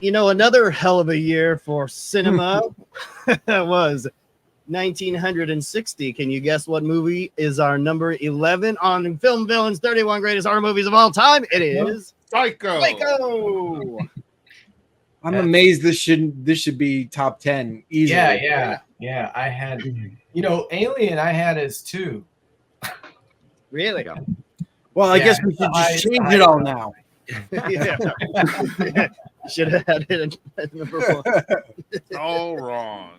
You know, another hell of a year for cinema was 1960. Can you guess what movie is our number 11 on Film Villain's 31 Greatest Horror Movies of All Time? It is Psycho. Psycho. I'm amazed this should be top 10 easily. Yeah. I had, Alien I had as 2. Really? Well, I guess we should just change it all now. Yeah. Should have had it at number 1. All wrong.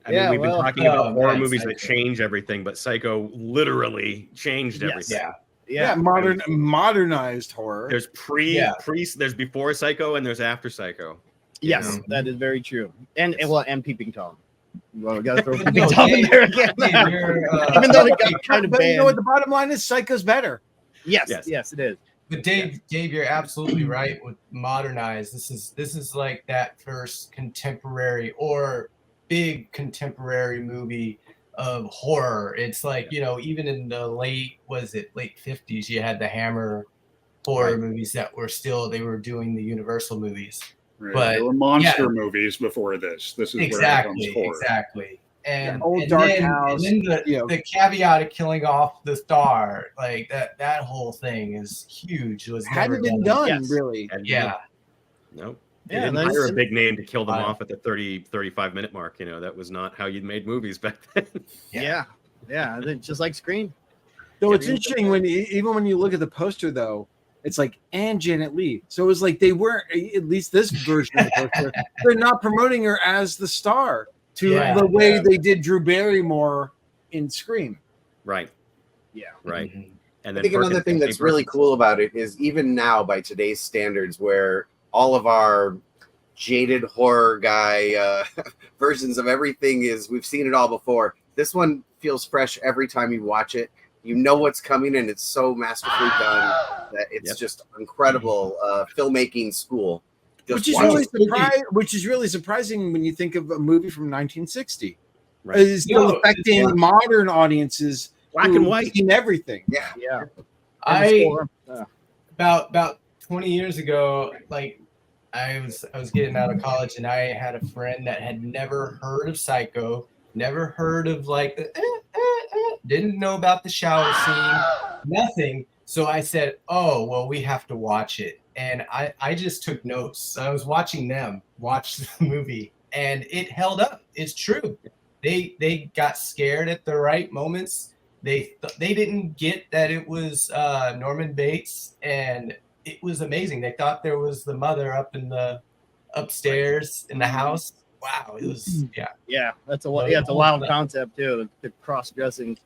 I mean, we've been talking about horror movies that change everything, but Psycho literally changed everything. Yeah, modernized horror. There's there's before Psycho and there's after Psycho. Yes, that is very true. And Peeping Tom. Well, we gotta throw Peeping Tom in there again. Even though it got kind of banned. You know what the bottom line is? Psycho's better. Yes, it is. But Dave, you're absolutely right with modernized. This is like that first contemporary or big contemporary movie of horror. It's like, even in the late 50s, you had the Hammer horror movies that were they were doing the Universal movies. Right. But there were monster movies before this. This is where it comes horror. Exactly. And Old Dark House. And then the caveat of killing off the star, like that whole thing is huge. It was hadn't been done really. Nope. They didn't hire a big name to kill them off at the 35 minute mark. That was not how you made movies back then. Yeah. Just like Scream. Though it's interesting when you look at the poster, though, it's like and Janet Leigh. So it was like they weren't, at least this version of the poster, they're not promoting her as the star the way they did Drew Barrymore in Scream. Right. Yeah. Right. Mm-hmm. And then I think another thing that's really cool about it is even now, by today's standards, where all of our jaded horror guy versions of everything we've seen it all before. This one feels fresh every time you watch it. You know what's coming, and it's so masterfully done that it's just incredible filmmaking school. Which is really surprising when you think of a movie from 1960. Right. It's still affecting modern audiences. Black and white in everything. Yeah. About 20 years ago, like I was getting out of college, and I had a friend that had never heard of Psycho, never heard of didn't know about the shower scene, nothing. So I said, "Oh, well, we have to watch it." And I just took notes. I was watching them watch the movie, and it held up. It's true. They got scared at the right moments. They didn't get that it was Norman Bates, and it was amazing. They thought there was the mother up in the upstairs in the house. Wow, it was That's a wild concept too. The cross dressing.